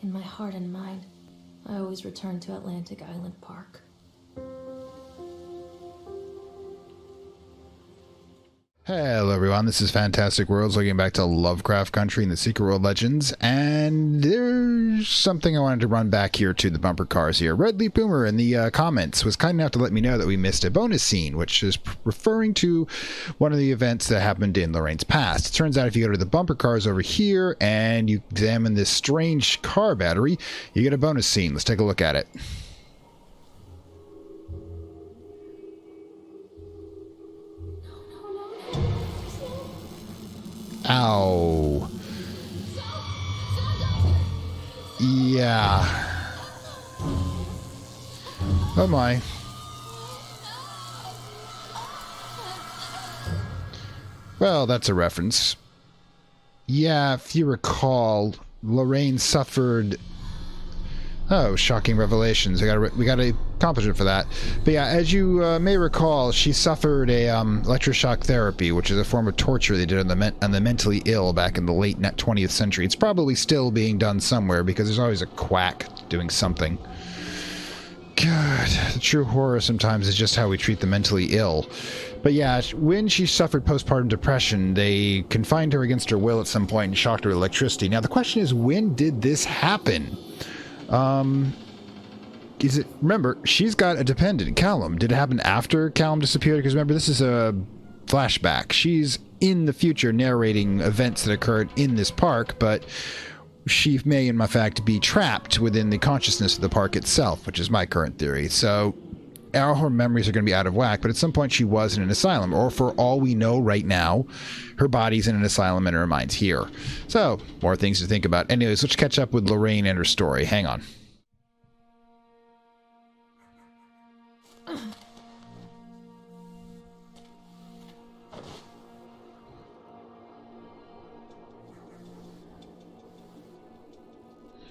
In my heart and mind, I always return to Atlantic Island Park. Hello everyone, this is Fantastic Worlds, looking back to Lovecraft Country and the Secret World Legends, and there's something I wanted to run back here to the bumper cars here. Red Leaf Boomer in the comments was kind enough to let me know that we missed a bonus scene, which is referring to one of the events that happened in Lorraine's past. It turns out if you go to the bumper cars over here and you examine this strange car battery, you get a bonus scene. Let's take a look at it. Ow. Yeah. Oh my. Well, that's a reference. Yeah, if you recall, Lorraine suffered... Oh, shocking revelations. We got a accomplishment for that. But yeah, as you may recall, she suffered a electroshock therapy, which is a form of torture they did on the mentally ill back in the late 20th century. It's probably still being done somewhere because there's always a quack doing something. God, the true horror sometimes is just how we treat the mentally ill. But yeah, when she suffered postpartum depression, they confined her against her will at some point and shocked her with electricity. Now the question is, when did this happen? Remember, she's got a dependent, Callum. Did it happen after Callum disappeared? Because remember, this is a flashback. She's in the future narrating events that occurred in this park, but she may, in fact, be trapped within the consciousness of the park itself, which is my current theory. So, all her memories are going to be out of whack, but at some point she was in an asylum, or for all we know right now, her body's in an asylum and her mind's here. So, more things to think about. Anyways, let's catch up with Lorraine and her story. Hang on.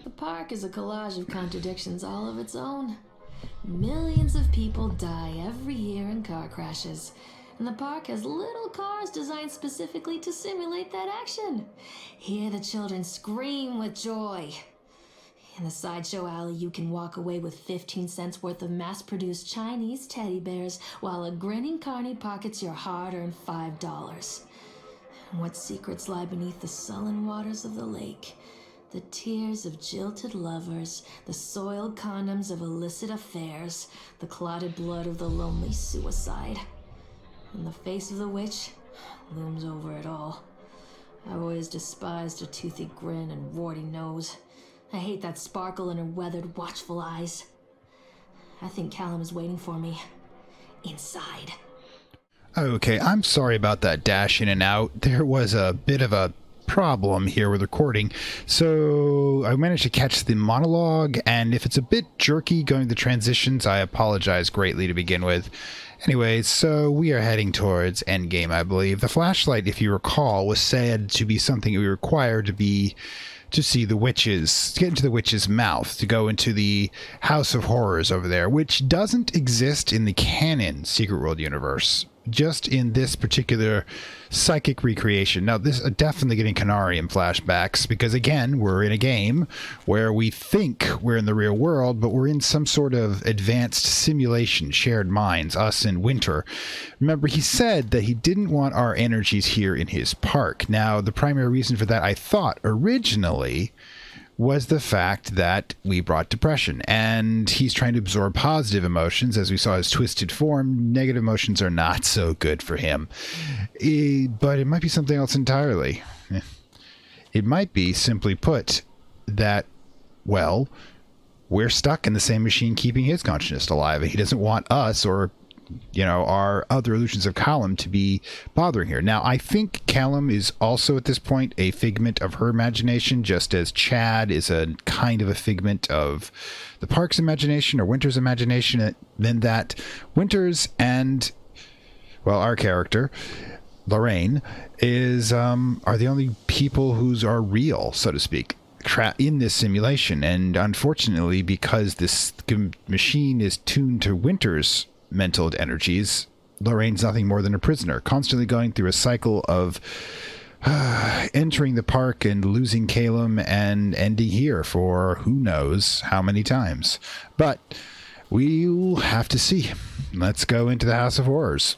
The park is a collage of contradictions all of its own. Millions of people die every year in car crashes, and the park has little cars designed specifically to simulate that action. Hear the children scream with joy. In the sideshow alley, you can walk away with 15 cents worth of mass-produced Chinese teddy bears, while a grinning carny pockets your hard-earned $5. What secrets lie beneath the sullen waters of the lake? The tears of jilted lovers, the soiled condoms of illicit affairs, the clotted blood of the lonely suicide. And the face of the witch looms over it all. I've always despised her toothy grin and warty nose. I hate that sparkle in her weathered, watchful eyes. I think Callum is waiting for me. Inside. Okay, I'm sorry about that dash in and out. There was a bit of a problem here with recording, so I managed to catch the monologue, and if it's a bit jerky going the transitions, I apologize greatly to begin with. Anyways, so we are heading towards endgame, I believe. The flashlight, if you recall, was said to be something we required to see the witches, to get into the witch's mouth, to go into the House of Horrors over there, which doesn't exist in the canon Secret World universe, just in this particular psychic recreation. Now, this is definitely getting Canarium flashbacks, because again, we're in a game where we think we're in the real world, but we're in some sort of advanced simulation, shared minds, us and Winter. Remember, he said that he didn't want our energies here in his park. Now, the primary reason for that, I thought, originally, was the fact that we brought depression, and he's trying to absorb positive emotions. As we saw his twisted form, negative emotions are not so good for him. But it might be something else entirely. It might be, simply put, that, well, we're stuck in the same machine keeping his consciousness alive, and he doesn't want us or our other illusions of Callum to be bothering here. Now, I think Callum is also at this point a figment of her imagination, just as Chad is a kind of a figment of the park's imagination or Winter's imagination. Then that Winter's and, well, our character, Lorraine, is are the only people who are real, so to speak, in this simulation. And unfortunately, because this machine is tuned to Winter's mental energies, Lorraine's nothing more than a prisoner, constantly going through a cycle of entering the park and losing Callum and ending here for who knows how many times. But we'll have to see. Let's go into the House of Horrors.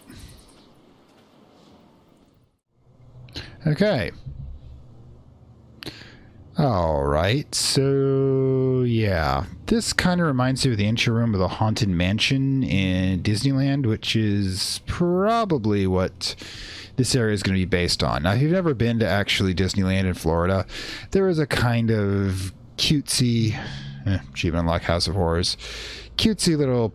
Okay. Alright, so yeah. This kind of reminds me of the intro room of the Haunted Mansion in Disneyland, which is probably what this area is going to be based on. Now, if you've never been to actually Disneyland in Florida, there is a kind of cutesy, achievement unlock House of Horrors, cutesy little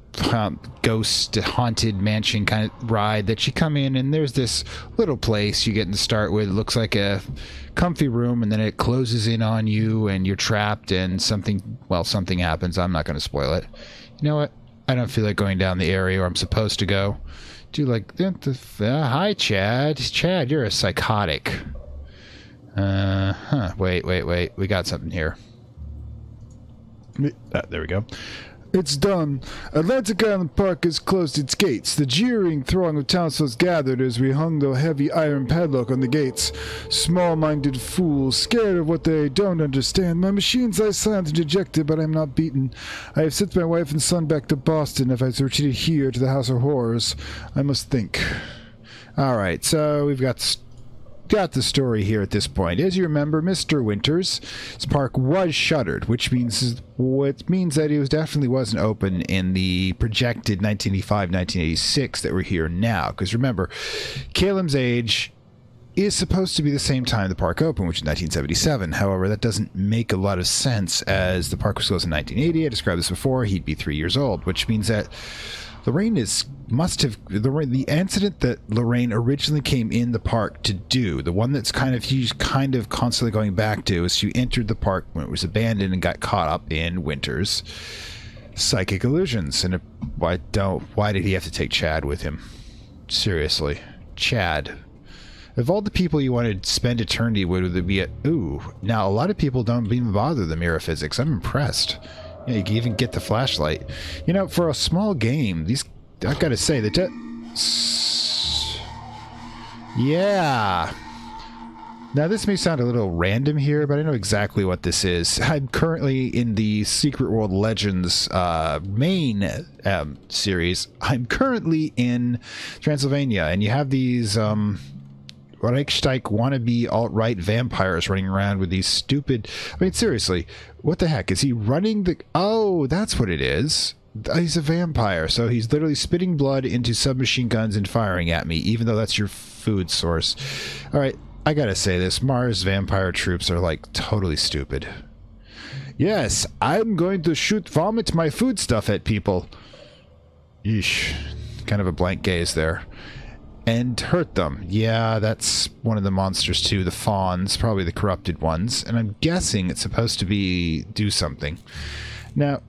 ghost haunted mansion kind of ride that you come in, and there's this little place you get to start with. It looks like a comfy room, and then it closes in on you and you're trapped, and something happens. I'm not going to spoil it. You know what? I don't feel like going down the area where I'm supposed to go. Hi, Chad. Chad, you're a psychotic. Wait. We got something here. There we go. It's done. Atlantic Island Park has closed its gates. The jeering throng of townsfolk gathered as we hung the heavy iron padlock on the gates. Small-minded fools, scared of what they don't understand. My machines lie silent and dejected, but I am not beaten. I have sent my wife and son back to Boston. If I retreated here to the House of Horrors, I must think. Alright, so we've got the story here at this point. As you remember, Mr. Winters' park was shuttered, which means that it definitely wasn't open in the projected 1985-1986 that we're here now. Because remember, Callum's age is supposed to be the same time the park opened, which is 1977. However, that doesn't make a lot of sense, as the park was closed in 1980. I described this before. He'd be 3 years old, which means that Lorraine the incident that Lorraine originally came in the park to do, the one that's he's kind of constantly going back to, is she entered the park when it was abandoned and got caught up in Winter's psychic illusions. And why did he have to take Chad with him? Seriously, Chad. Of all the people you want to spend eternity with, would be now a lot of people don't even bother the mirror physics. I'm impressed. Yeah, you can even get the flashlight. You know, for a small game, I gotta say, yeah. Now, this may sound a little random here, but I know exactly what this is. I'm currently in the Secret World Legends main series. I'm currently in Transylvania, and you have these Reichstag wannabe alt-right vampires running around with these stupid... I mean, seriously, what the heck? Is he running the... Oh, that's what it is. He's a vampire, so he's literally spitting blood into submachine guns and firing at me, even though that's your food source. Alright, I gotta say this. Mars vampire troops are, like, totally stupid. Yes, I'm going to vomit my food stuff at people. Yeesh. Kind of a blank gaze there. And hurt them. Yeah, that's one of the monsters too. The fawns, probably the corrupted ones. And I'm guessing it's supposed to do something. Now,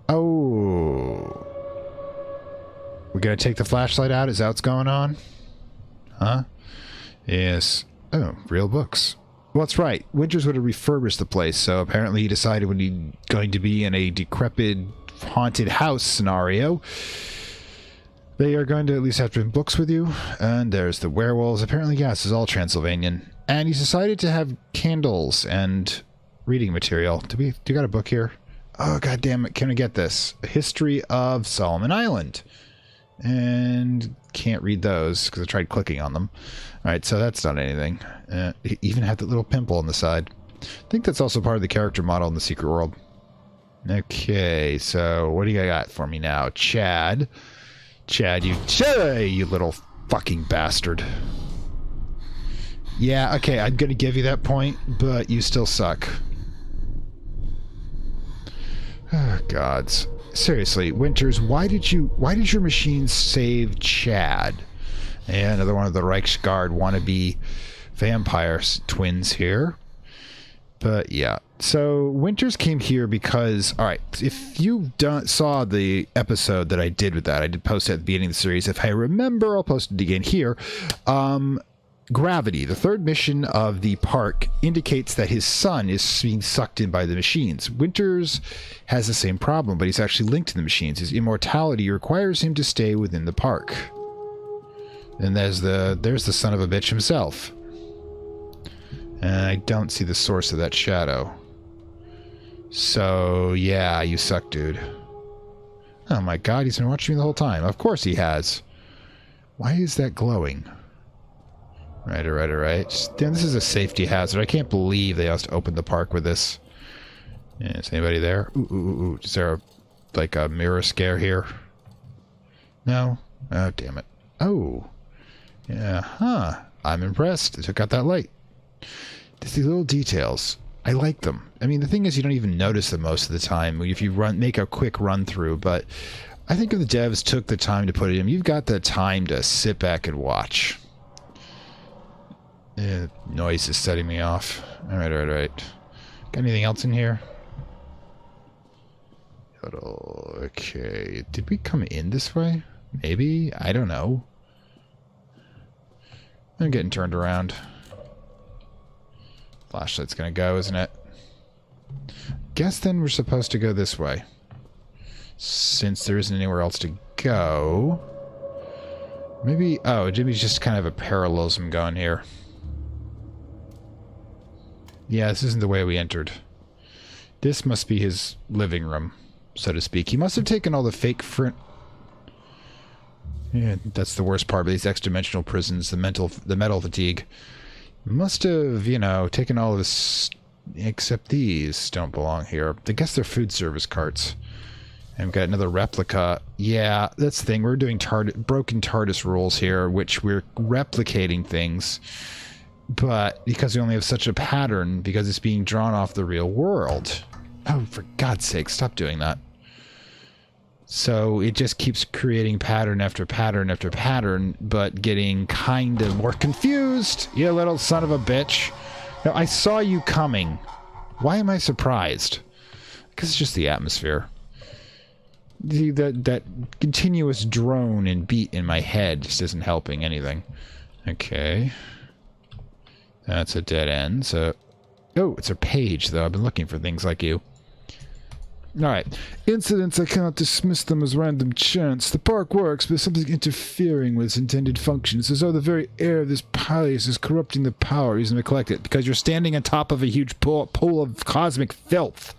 we're gonna take the flashlight out? Is that what's going on? Huh? Yes. Oh, real books. Well, that's right. Winters would have refurbished the place, so apparently he decided when he's going to be in a decrepit haunted house scenario, they are going to at least have to bring books with you. And there's the werewolves. Apparently, yes, it's all Transylvanian. And he's decided to have candles and reading material. Do you got a book here? Oh, god damn it. Can I get this? A History of Solomon Island. And can't read those because I tried clicking on them. Alright, so that's not anything. Even had that little pimple on the side. I think that's also part of the character model in the Secret World. Okay, so what do you got for me now? Chad, you little fucking bastard. Yeah, okay, I'm gonna give you that point, but you still suck. Oh, gods. Seriously, Winters, why did your machine save Chad? And another one of the Reichsguard wannabe vampire twins here. But yeah, so Winters came here because, alright, if you saw the episode that I did with that, I did post it at the beginning of the series. If I remember, I'll post it again here. Gravity, the third mission of the park, indicates that his son is being sucked in by the machines. Winters has the same problem, but he's actually linked to the machines. His immortality requires him to stay within the park. And there's the son of a bitch himself. And I don't see the source of that shadow. So, yeah, you suck, dude. Oh my god, he's been watching me the whole time. Of course he has. Why is that glowing? Alright. Damn, this is a safety hazard. I can't believe they just opened the park with this. Yeah, is anybody there? Ooh. Is there a mirror scare here? No? Oh, damn it. Oh. Yeah, huh. I'm impressed. They took out that light. Just these little details. I like them. I mean, the thing is, you don't even notice them most of the time if you make a quick run through, but I think if the devs took the time to put it in, you've got the time to sit back and watch. Noise is setting me off. Alright. Got anything else in here? Okay. Did we come in this way? Maybe? I don't know. I'm getting turned around. Flashlight's gonna go, isn't it? Guess then we're supposed to go this way. Since there isn't anywhere else to go. Maybe... Oh, Jimmy's just kind of a parallelism going here. Yeah, this isn't the way we entered. This must be his living room, so to speak. He must have taken all the fake Yeah, that's the worst part of these X-dimensional prisons, the metal fatigue. Must have, taken all of this, except these don't belong here. I guess they're food service carts. And we've got another replica. Yeah, that's the thing. We're doing broken TARDIS rules here, which we're replicating things. But because we only have such a pattern, because it's being drawn off the real world. Oh, for God's sake, stop doing that. So it just keeps creating pattern after pattern after pattern, but getting kind of more confused. You little son of a bitch. Now, I saw you coming. Why am I surprised? Because it's just the atmosphere. That continuous drone and beat in my head just isn't helping anything. Okay. That's a dead end, so... Oh, it's a page, though. I've been looking for things like you. Alright. Incidents, I cannot dismiss them as random chance. The park works, but something interfering with its intended function. It's as though the very air of this place is corrupting the power using to collect it, because you're standing on top of a huge pool of cosmic filth.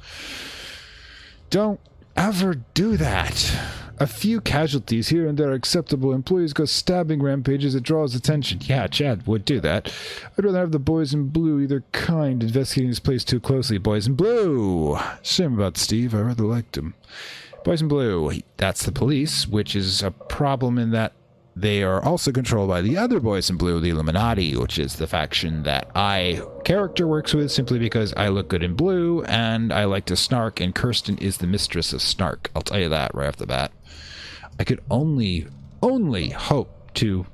Don't ever do that. A few casualties here and there are acceptable. Employees go stabbing rampages. It draws attention. Yeah, Chad would do that. I'd rather have the boys in blue, either kind, investigating this place too closely. Boys in blue. Shame about Steve. I rather liked him. Boys in blue. That's the police, which is a problem in that they are also controlled by the other boys in blue, the Illuminati, which is the faction that character works with simply because I look good in blue and I like to snark, and Kirsten is the mistress of snark. I'll tell you that right off the bat. I could only hope to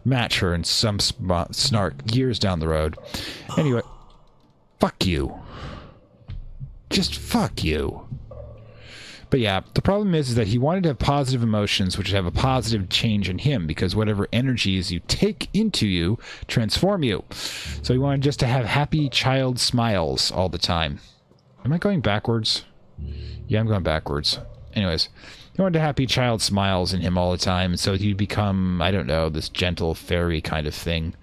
match her in some snark years down the road. Anyway, fuck you. Just fuck you. But yeah, the problem is that he wanted to have positive emotions, which would have a positive change in him, because whatever energies you take into you transform you. So he wanted just to have happy child smiles all the time. Am I going backwards? Yeah, I'm going backwards. Anyways, he wanted happy child smiles in him all the time, and so he'd become, I don't know, this gentle fairy kind of thing.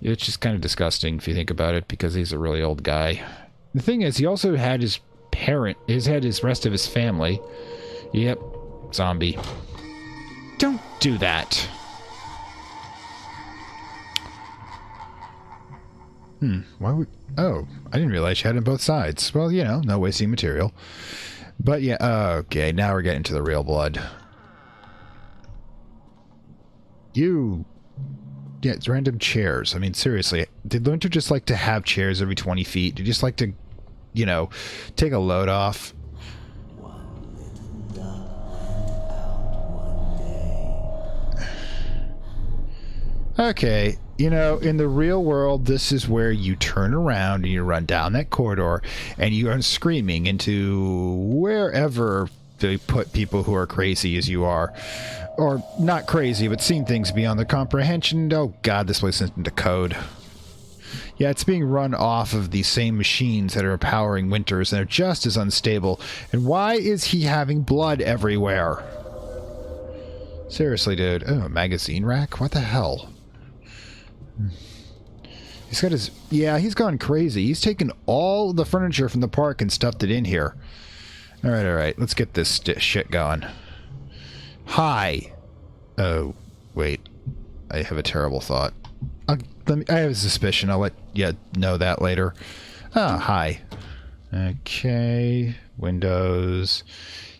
It's just kind of disgusting if you think about it, because he's a really old guy. The thing is, he also had his rest of his family. Yep, zombie. Don't do that. Why would... Oh, I didn't realize you had it on both sides. Well, no wasting material. But yeah, okay, now we're getting to the real blood. Yeah, it's random chairs. I mean, seriously, did Winter just like to have chairs every 20 feet? Did you just like to, take a load off? Okay, in the real world, this is where you turn around and you run down that corridor and you are screaming into wherever they put people who are crazy as you are. Or not crazy, but seeing things beyond the comprehension. Oh god, this place isn't into code. Yeah, it's being run off of the same machines that are powering Winters, and they're just as unstable. And why is he having blood everywhere? Seriously, dude. Oh, a magazine rack? What the hell? He's got his... Yeah, he's gone crazy. He's taken all the furniture from the park and stuffed it in here. Alright. Let's get this shit going. Hi. Oh, wait. I have a terrible thought. I have a suspicion. I'll let you know that later. Ah, hi. Okay. Windows.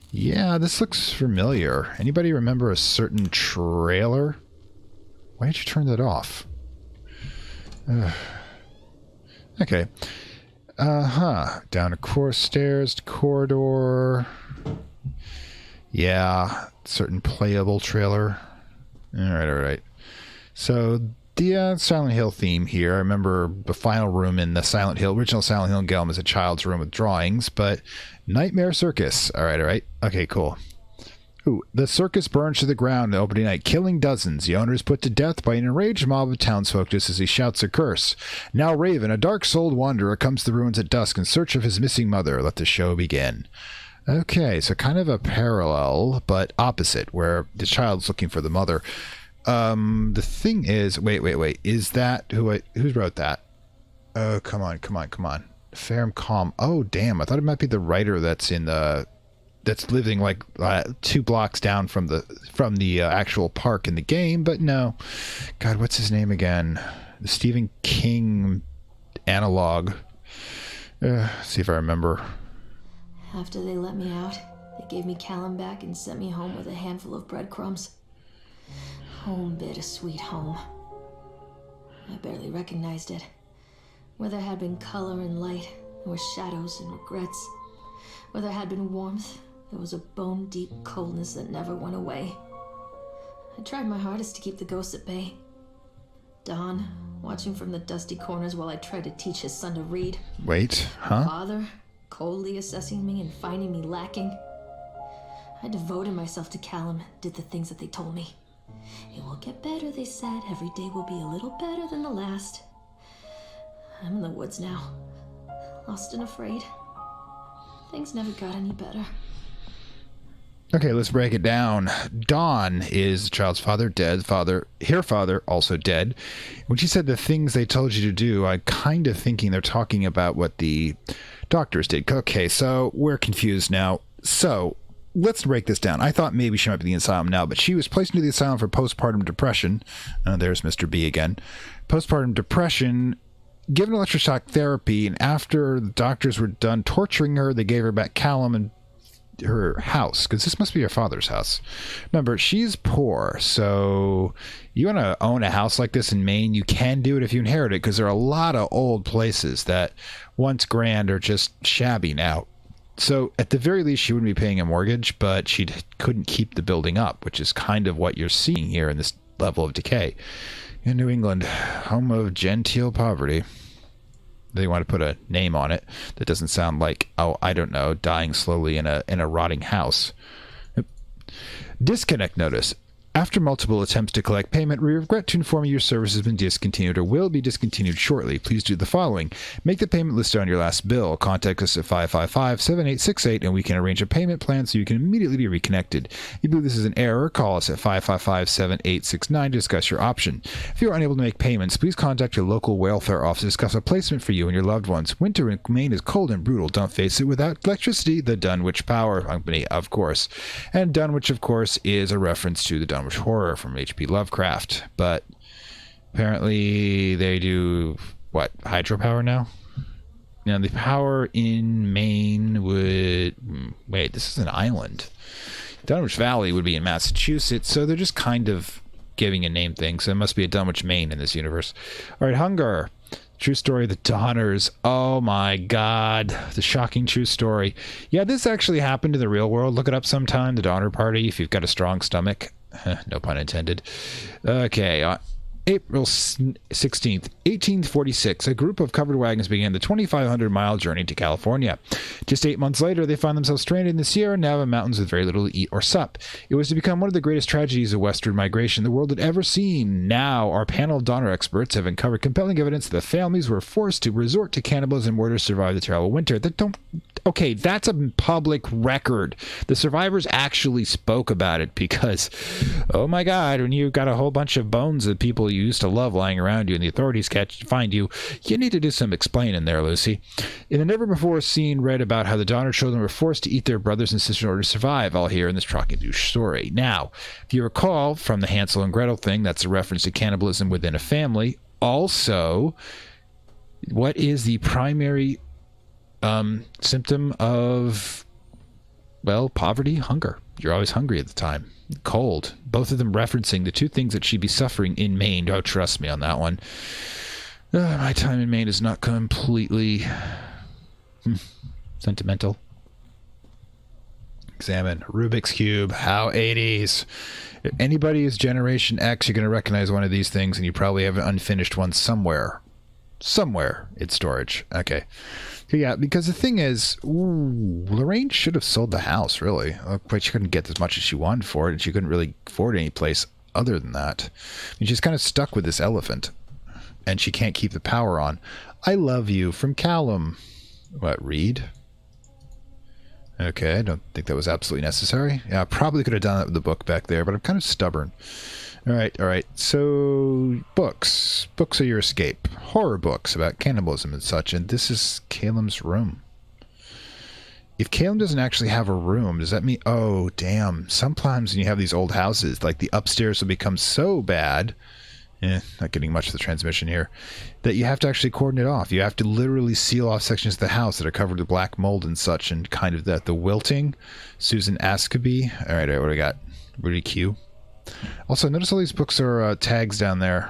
Yeah, this looks familiar. Anybody remember a certain trailer? Why did you turn that off? Okay. Down a course stairs, corridor. Yeah, certain playable trailer. Alright. So, the Silent Hill theme here. I remember the final room in the original Silent Hill game is a child's room with drawings, but Nightmare Circus. Alright. Okay, cool. Ooh, the circus burns to the ground the opening night, killing dozens. The owner is put to death by an enraged mob of townsfolk just as he shouts a curse. Now Raven, a dark-souled wanderer, comes to the ruins at dusk in search of his missing mother. Let the show begin. Okay, so kind of a parallel, but opposite, where the child's looking for the mother. The thing is... Wait. Is that... Who wrote that? Oh, come on. Fair and Calm. Oh, damn. I thought it might be the writer that's in the... That's living like 2 blocks down from the actual park in the game, but no. God, what's his name again? The Stephen King analog. See if I remember. After they let me out, they gave me Callum back and sent me home with a handful of breadcrumbs. Home, bittersweet home. I barely recognized it. Where there had been color and light, there were shadows and regrets. Where there had been warmth, there was a bone-deep coldness that never went away. I tried my hardest to keep the ghosts at bay. Don, watching from the dusty corners while I tried to teach his son to read. Wait, huh? Father, coldly assessing me and finding me lacking. I devoted myself to Callum, did the things that they told me. It will get better, they said. Every day will be a little better than the last. I'm in the woods now, lost and afraid. Things never got any better. Okay, let's break it down. Dawn is the child's father, dead. Her father, also dead. When she said the things they told you to do, I'm kind of thinking they're talking about what the doctors did. Okay, so we're confused now. So, let's break this down. I thought maybe she might be in the asylum now, but she was placed into the asylum for postpartum depression. There's Mr. B again. Postpartum depression, given electroshock therapy, and after the doctors were done torturing her, they gave her back Callum and her house, because this must be her father's house. Remember, she's poor, so you want to own a house like this in Maine, you can do it if you inherit it, because there are a lot of old places that once grand are just shabby now. So at the very least, she wouldn't be paying a mortgage, but she couldn't keep the building up, which is kind of what you're seeing here in this level of decay. In New England, home of genteel poverty. They want to put a name on it that doesn't sound like, oh, I don't know, dying slowly in a rotting house. Disconnect notice. After multiple attempts to collect payment, we regret to inform you your service has been discontinued or will be discontinued shortly. Please do the following. Make the payment listed on your last bill. Contact us at 555-7868 and we can arrange a payment plan so you can immediately be reconnected. If you believe this is an error, call us at 555-7869 to discuss your option. If you are unable to make payments, please contact your local welfare office to discuss a placement for you and your loved ones. Winter in Maine is cold and brutal. Don't face it without electricity. The Dunwich Power Company, of course. And Dunwich, of course, is a reference to the Dunwich Horror from H.P. Lovecraft, but apparently they do what, hydropower now? Now the power in Maine would wait, this is an island. Dunwich Valley would be in Massachusetts, so they're just kind of giving a name thing, so it must be a Dunwich, Maine in this universe. All right, Hunger. True story of the Donners. Oh my god. The shocking true story. Yeah, this actually happened in the real world. Look it up sometime. The Donner Party, if you've got a strong stomach. No pun intended. Okay, April 16th, 1846, a group of covered wagons began the 2,500-mile journey to California. Just 8 months later, they found themselves stranded in the Sierra Nevada mountains with very little to eat or sup. It was to become one of the greatest tragedies of westward migration the world had ever seen. Now, our panel of Donner experts have uncovered compelling evidence that the families were forced to resort to cannibalism in order to survive the terrible winter. Okay, that's a public record. The survivors actually spoke about it because, oh my God, when you've got a whole bunch of bones of people you used to love lying around you and the authorities find you, you need to do some explaining there, Lucy. In a never-before-seen read about how the Donner children were forced to eat their brothers and sisters in order to survive, all here in this shocking new story. Now, if you recall from the Hansel and Gretel thing, that's a reference to cannibalism within a family. Also, what is the primary symptom of, well, poverty? Hunger. You're always hungry at the time. Cold. Both of them referencing the two things that she'd be suffering in Maine. Oh, trust me on that one. My time in Maine is not completely sentimental. Examine Rubik's Cube. How 80s. If anybody is Generation X, you're going to recognize one of these things, and you probably have an unfinished one somewhere. Somewhere in storage. Okay. Yeah, because the thing is, Lorraine should have sold the house, really. But she couldn't get as much as she wanted for it, and she couldn't really afford any place other than that. I mean, she's kind of stuck with this elephant, and she can't keep the power on. I love you from Callum. What, read? Okay, I don't think that was absolutely necessary. Yeah, I probably could have done that with the book back there, but I'm kind of stubborn. All right. So, books. Books are your escape. Horror books about cannibalism and such, and this is Callum's room. If Callum doesn't actually have a room, does that mean... Oh, damn. Sometimes when you have these old houses, like the upstairs will become so bad... not getting much of the transmission here, that you have to actually cordon it off. You have to literally seal off sections of the house that are covered with black mold and such, and kind of that. The wilting. Susan Ascoby. All right, what do we got? Rudy Q. Also, notice all these books are tags down there.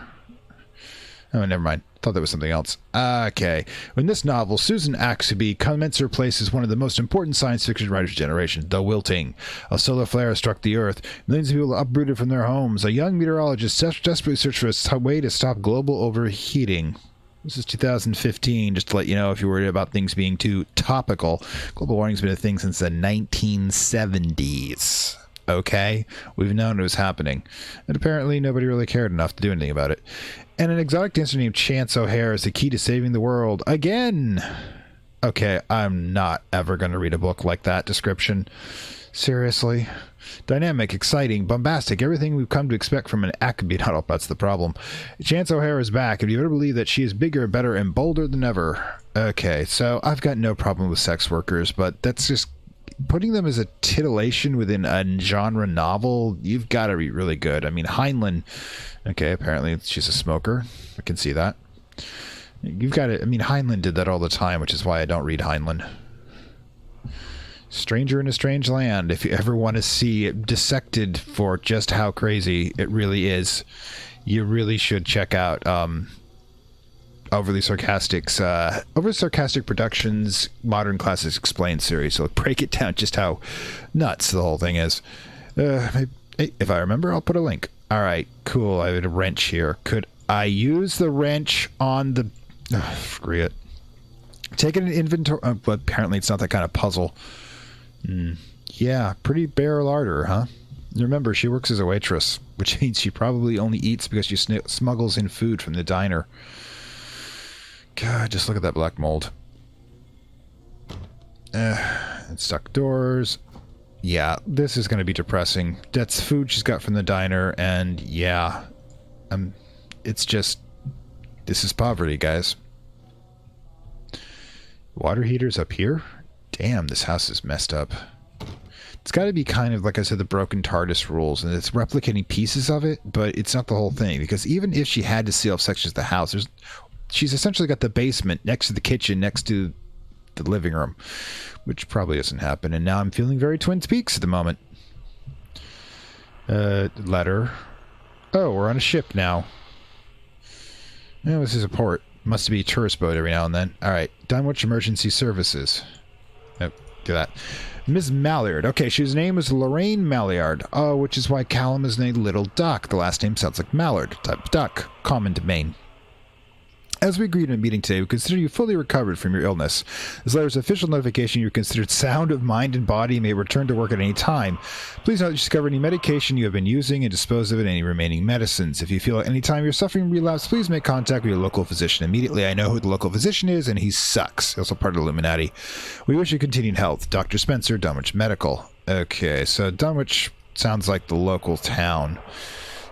Oh, never mind. Thought that was something else. Okay. In this novel, Susan Ascoby comments her place as one of the most important science fiction writers of generation, the wilting. A solar flare struck the Earth. Millions of people uprooted from their homes. A young meteorologist desperately searched for a way to stop global overheating. This is 2015, just to let you know if you're worried about things being too topical. Global warming's been a thing since the 1970s. Okay? We've known it was happening. And apparently nobody really cared enough to do anything about it. And an exotic dancer named Chance O'Hare is the key to saving the world. Again! Okay, I'm not ever going to read a book like that description. Seriously? Dynamic, exciting, bombastic, everything we've come to expect from an Acme novel. That's the problem. Chance O'Hare is back. If you ever believe that she is bigger, better, and bolder than ever. Okay, so I've got no problem with sex workers, but that's just... Putting them as a titillation within a genre novel, you've got to be really good. I mean, Heinlein, okay, apparently she's a smoker. I can see that. You've got to, I mean, Heinlein did that all the time, which is why I don't read Heinlein. Stranger in a Strange Land. If you ever want to see it dissected for just how crazy it really is, you really should check out Overly Sarcastic Productions Modern Classics Explained series. So break it down just how nuts the whole thing is. If I remember, I'll put a link. All right, cool. I have a wrench here. Could I use the wrench on the... screw it. Take it in inventory... but apparently it's not that kind of puzzle. Yeah, pretty bare larder, huh? Remember, she works as a waitress, which means she probably only eats because she smuggles in food from the diner. God, just look at that black mold. And stuck doors. Yeah, this is going to be depressing. That's food she's got from the diner, and yeah. It's just... This is poverty, guys. Water heaters up here? Damn, this house is messed up. It's got to be kind of, like I said, the broken TARDIS rules, and it's replicating pieces of it, but it's not the whole thing, because even if she had to seal off sections of the house, she's essentially got the basement next to the kitchen, next to the living room, which probably doesn't happen. And now I'm feeling very Twin Peaks at the moment. Letter. Oh, we're on a ship now. Oh, this is a port. Must be a tourist boat every now and then. All right, Dunwich Emergency Services. Oh, do that. Miss Mallard. Okay, she's name is Lorraine Mallard. Oh, which is why Callum is named Little Duck. The last name sounds like Mallard, type of duck, common to Maine. As we agreed in a meeting today, we consider you fully recovered from your illness. This letter is official notification you're considered sound of mind and body and may return to work at any time. Please note that you discover any medication you have been using and dispose of any remaining medicines. If you feel at any time you're suffering relapse, please make contact with your local physician immediately. I know who the local physician is, and he sucks. He's also part of the Illuminati. We wish you continued health. Dr. Spencer, Dunwich Medical. Okay, so Dunwich sounds like the local town.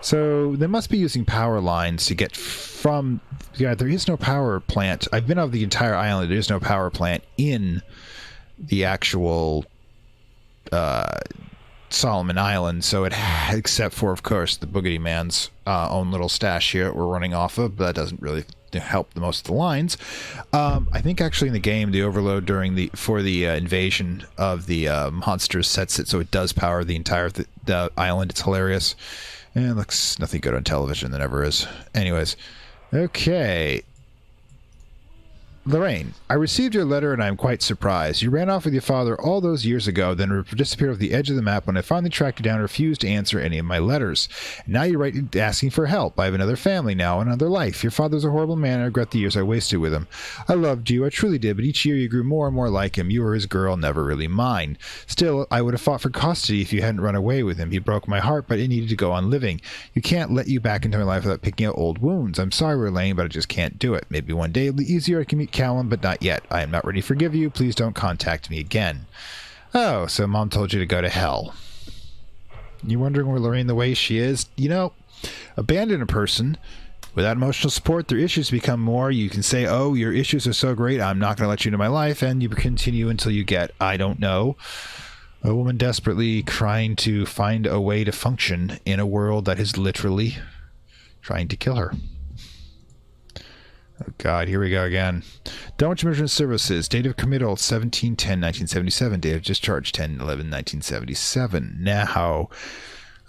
So they must be using power lines to get from... Yeah, there is no power plant. I've been over the entire island. There is no power plant in the actual Solomon Island. So it, except for, of course, the Boogeyman's own little stash here that we're running off of. But that doesn't really help the most of the lines. I think actually in the game, the overload for the invasion of the monsters sets it so it does power the entire the island. It's hilarious. And it looks nothing good on television than ever is. Anyways, okay. Lorraine, I received your letter and I am quite surprised. You ran off with your father all those years ago, then disappeared off the edge of the map when I finally tracked you down and refused to answer any of my letters. And now you write asking for help. I have another family now, another life. Your father's a horrible man and I regret the years I wasted with him. I loved you, I truly did, but each year you grew more and more like him. You were his girl, never really mine. Still, I would have fought for custody if you hadn't run away with him. He broke my heart, but it needed to go on living. You can't let you back into my life without picking out old wounds. I'm sorry, Lorraine, but I just can't do it. Maybe one day it'll be easier. I can meet Callum, but not yet. I am not ready to forgive you. Please don't contact me again. Oh, so Mom told you to go to hell. You wondering where Lorraine the way she is? You know, abandon a person without emotional support, their issues become more. You can say, oh, your issues are so great, I'm not going to let you into my life, and you continue until you get, I don't know, a woman desperately trying to find a way to function in a world that is literally trying to kill her. Oh, God, here we go again. Dunwich Emergency Services. Date of committal 17/10/1977. Date of discharge 10/11/1977. Now,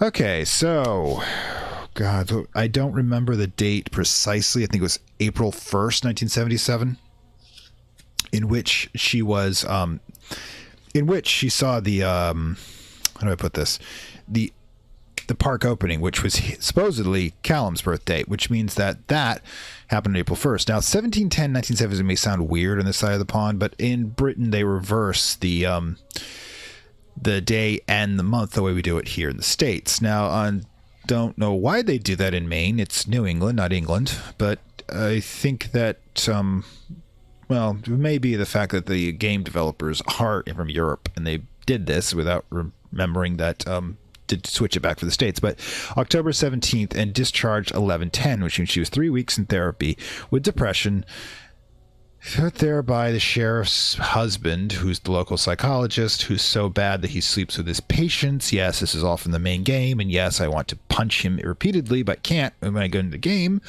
okay, so, God, I don't remember the date precisely. I think it was April 1st, 1977, in which she was, in which she saw the, how do I put this? The park opening, which was supposedly Callum's birth date, which means that happened on April 1st. Now, 17/10/1970 may sound weird on this side of the pond, but in Britain, they reverse the day and the month the way we do it here in the States. Now, I don't know why they do that in Maine. It's New England, not England, but I think that, well, it may be the fact that the game developers are from Europe, and they did this without remembering that, to switch it back for the States, but October 17th and discharged 11/10, which means she was 3 weeks in therapy with depression, put there by the sheriff's husband, who's the local psychologist, who's so bad that he sleeps with his patients. Yes, this is all from the main game, and yes, I want to punch him repeatedly, but can't when I go into the game.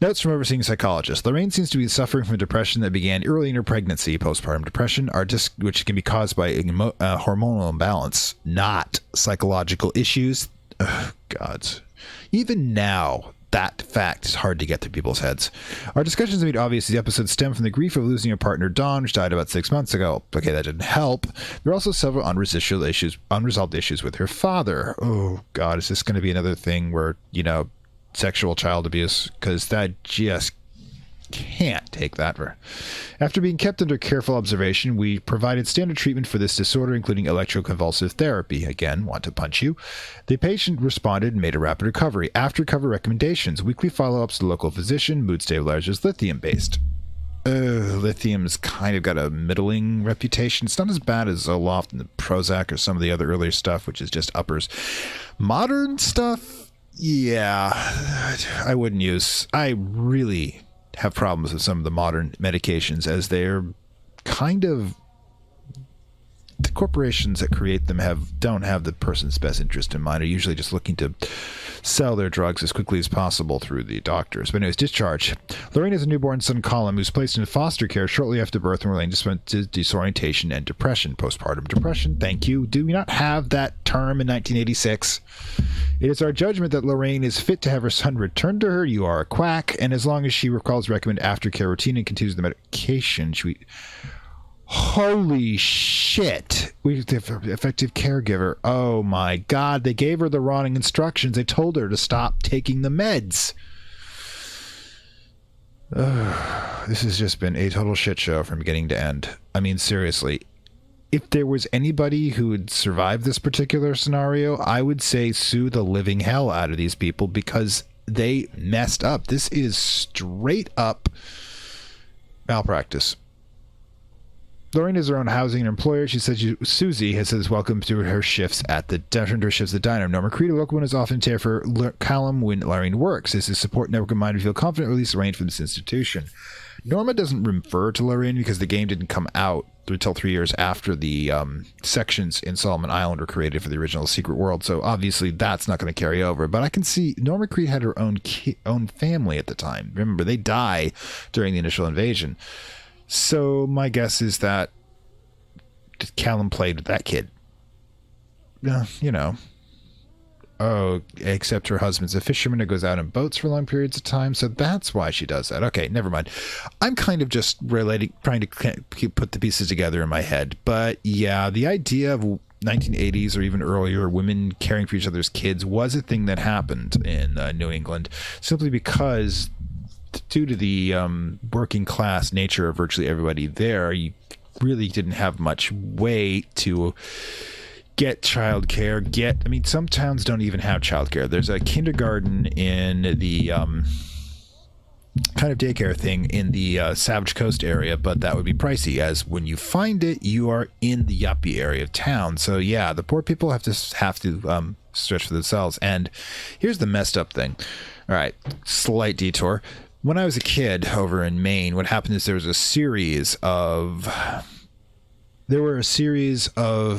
Notes from overseeing psychologist. Lorraine seems to be suffering from depression that began early in her pregnancy. Postpartum depression, which can be caused by hormonal imbalance, not psychological issues. Ugh, gods. Even now, that fact is hard to get through people's heads. Our discussions made obvious the episode stem from the grief of losing your partner, Dawn, which died about 6 months ago. Okay, that didn't help. There are also several unresolved issues with her father. Oh, God, is this going to be another thing where, you know, sexual child abuse, because that just can't take that. After being kept under careful observation, we provided standard treatment for this disorder, including electroconvulsive therapy. Again, want to punch you. The patient responded and made a rapid recovery. After recovery recommendations, weekly follow-ups to the local physician, mood stabilizers, lithium-based. Lithium's kind of got a middling reputation. It's not as bad as Zoloft and the Prozac or some of the other earlier stuff, which is just uppers. Modern stuff, yeah, I wouldn't use. I really have problems with some of the modern medications, as they're kind of, the corporations that create them don't have the person's best interest in mind. Are usually just looking to sell their drugs as quickly as possible through the doctors. But anyways, discharge. Lorraine has a newborn son, Callum, who's placed in foster care shortly after birth, and Lorraine just went to disorientation and depression. Postpartum depression. Thank you. Do we not have that term in 1986? It is our judgment that Lorraine is fit to have her son returned to her. You are a quack, and as long as she recalls recommend aftercare routine and continues the medication, holy shit. We have effective caregiver. Oh my God. They gave her the wrong instructions. They told her to stop taking the meds. This has just been a total shit show from beginning to end. I mean, seriously. If there was anybody who would survive this particular scenario, I would say sue the living hell out of these people because they messed up. This is straight up malpractice. Lorraine is her own housing and employer. She said Susie has said welcome to her shifts at the diner. Norma Creed, a local one, is often there for Callum when Lorraine works. This is support network and mind to feel confident release Lorraine from this institution. Norma doesn't refer to Lorraine because the game didn't come out until 3 years after the sections in Solomon Island were created for the original Secret World. So obviously that's not going to carry over. But I can see Norma Creed had her own family at the time. Remember, they die during the initial invasion. So my guess is that Callum played with that kid. You know. Oh, except her husband's a fisherman who goes out in boats for long periods of time. So that's why she does that. Okay, never mind. I'm kind of just trying to put the pieces together in my head. But yeah, the idea of 1980s or even earlier, women caring for each other's kids was a thing that happened in New England simply because due to the working class nature of virtually everybody there, you really didn't have much way to get childcare. I mean, some towns don't even have childcare. There's a kindergarten in the kind of daycare thing in the Savage Coast area, but that would be pricey, as when you find it, you are in the yuppie area of town. So yeah, the poor people have to stretch for themselves. And here's the messed up thing. All right, slight detour. When I was a kid over in Maine, what happened is there were a series of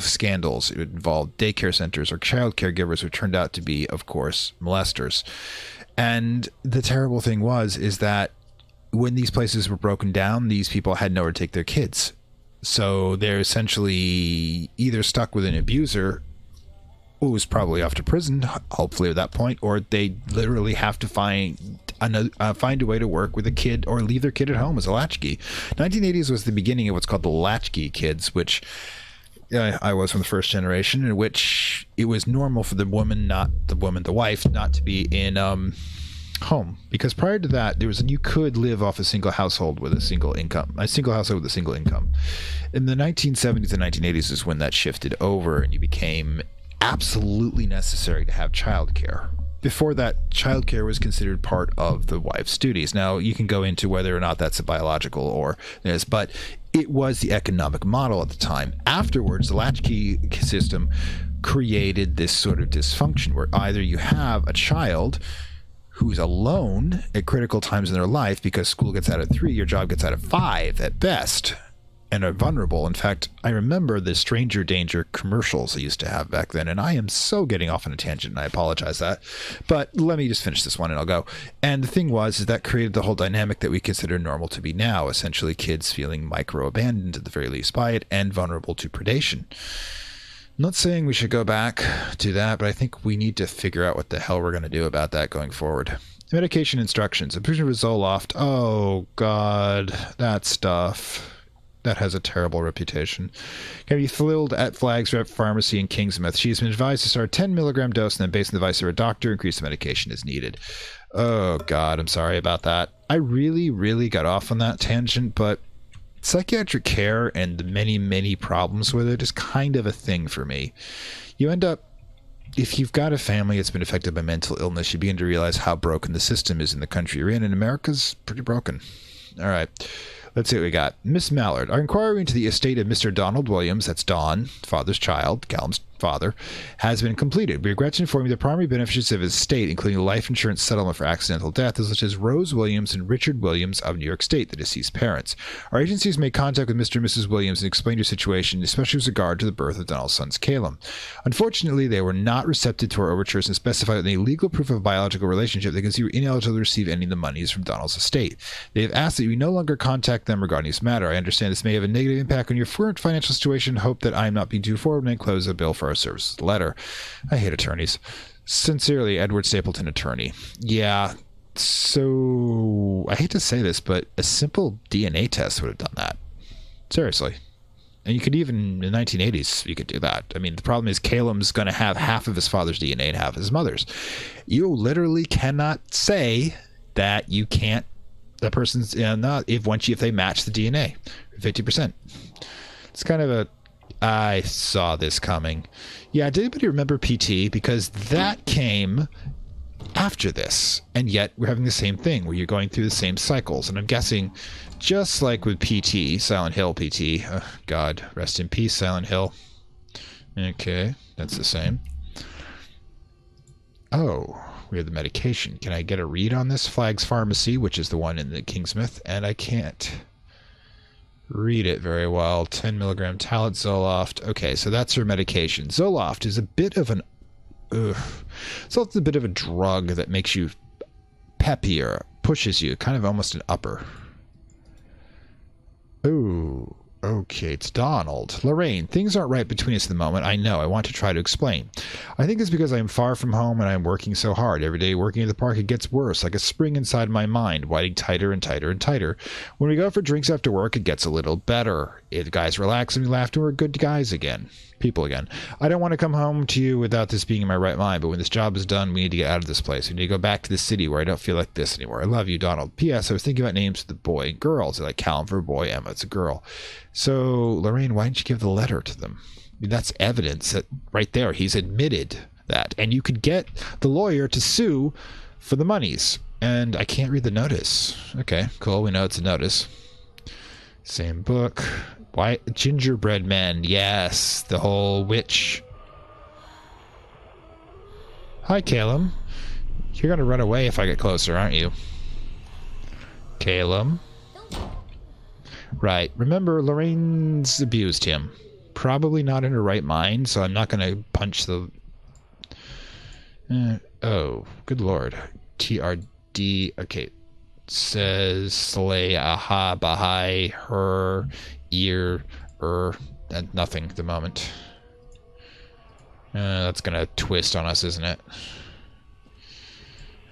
scandals. It involved daycare centers or child caregivers who turned out to be, of course, molesters. And the terrible thing is that when these places were broken down, these people had nowhere to take their kids. So they're essentially either stuck with an abuser who was probably off to prison, hopefully at that point, or they literally have to find a way to work with a kid or leave their kid at home as a latchkey. 1980s was the beginning of what's called the latchkey kids, which I was from the first generation, in which it was normal for the wife, not to be in home, because prior to that you could live off a single household with a single income. In the 1970s and 1980s is when that shifted over and you became absolutely necessary to have childcare. Before that, childcare was considered part of the wife's duties. Now, you can go into whether or not that's a biological or this, but it was the economic model at the time. Afterwards, the latchkey system created this sort of dysfunction where either you have a child who's alone at critical times in their life because school gets out at 3, your job gets out at 5 at best, and are vulnerable. In fact, I remember the stranger danger commercials I used to have back then, and I am so getting off on a tangent, and I apologize that. But let me just finish this one and I'll go. And the thing is that created the whole dynamic that we consider normal to be now, essentially kids feeling micro-abandoned at the very least by it and vulnerable to predation. I'm not saying we should go back to that, but I think we need to figure out what the hell we're going to do about that going forward. Medication instructions. A prescription of Zoloft. Oh, God, that stuff. That has a terrible reputation. Can be filled at Flag's Rep Pharmacy in Kingsmouth. She's been advised to start a 10 milligram dose and then, based on the advice of her doctor, increase the medication as needed. Oh, God, I'm sorry about that. I really, really got off on that tangent, but psychiatric care and the many, many problems with it is kind of a thing for me. You end up, if you've got a family that's been affected by mental illness, you begin to realize how broken the system is in the country you're in, and America's pretty broken. All right. Let's see what we got. Miss Mallard. Our inquiry into the estate of Mr. Donald Williams, that's Don, father's child, Callum's father, has been completed. We regret to inform you the primary beneficiaries of his estate, including a life insurance settlement for accidental death, is such as Rose Williams and Richard Williams of New York State, the deceased parents. Our agency has made contact with Mr. and Mrs. Williams and explained your situation, especially with regard to the birth of Donald's sons, Callum. Unfortunately, they were not receptive to our overtures and specified that any legal proof of a biological relationship they consider ineligible to receive any of the monies from Donald's estate. They have asked that we no longer contact them regarding this matter. I understand this may have a negative impact on your current financial situation. Hope that I am not being too forward when I close a bill for our services letter. I hate attorneys. Sincerely, Edward Stapleton, attorney. Yeah, so I hate to say this, but a simple DNA test would have done that. Seriously. And you could even, in the 1980s, you could do that. I mean, the problem is Callum's going to have half of his father's DNA and half of his mother's. You literally cannot say that you can't that person's not if they match the DNA, 50%. It's kind of a. I saw this coming. Yeah, did anybody remember PT? Because that came after this, and yet we're having the same thing where you're going through the same cycles. And I'm guessing, just like with PT, Silent Hill PT. Oh, God, rest in peace, Silent Hill. Okay, that's the same. Oh, we have the medication. Can I get a read on this? Flagg's Pharmacy, which is the one in the Kingsmith, and I can't read it very well. 10 milligram Talit Zoloft. Okay, so that's her medication. Zoloft is a bit of an so it's a bit of a drug that makes you peppier, pushes you, kind of almost an upper. Ooh, okay, it's Donald. Lorraine, things aren't right between us at the moment. I know. I want to try to explain. I think it's because I'm far from home and I'm working so hard. Every day working at the park, it gets worse, like a spring inside my mind, whiting tighter and tighter and tighter. When we go for drinks after work, it gets a little better. The guys relax and we laugh and we're good guys again. People again. I don't want to come home to you without this being in my right mind, but when this job is done, we need to get out of this place. We need to go back to the city where I don't feel like this anymore. I love you, Donald. P.S. I was thinking about names for the boy and girls. I like Callum for a boy, Emma, it's a girl. So, Lorraine, why didn't you give the letter to them? I mean, that's evidence that right there, he's admitted that. And you could get the lawyer to sue for the monies. And I can't read the notice. Okay, cool. We know it's a notice. Same book. Why gingerbread men? Yes, the whole witch. Hi, Callum. You're gonna run away if I get closer, aren't you? Callum. Right. Remember, Lorraine's abused him. Probably not in her right mind, so I'm not gonna punch the. Oh, good lord. TRD. Okay. Says slay aha bahai her ear and nothing at the moment. That's gonna twist on us, isn't it?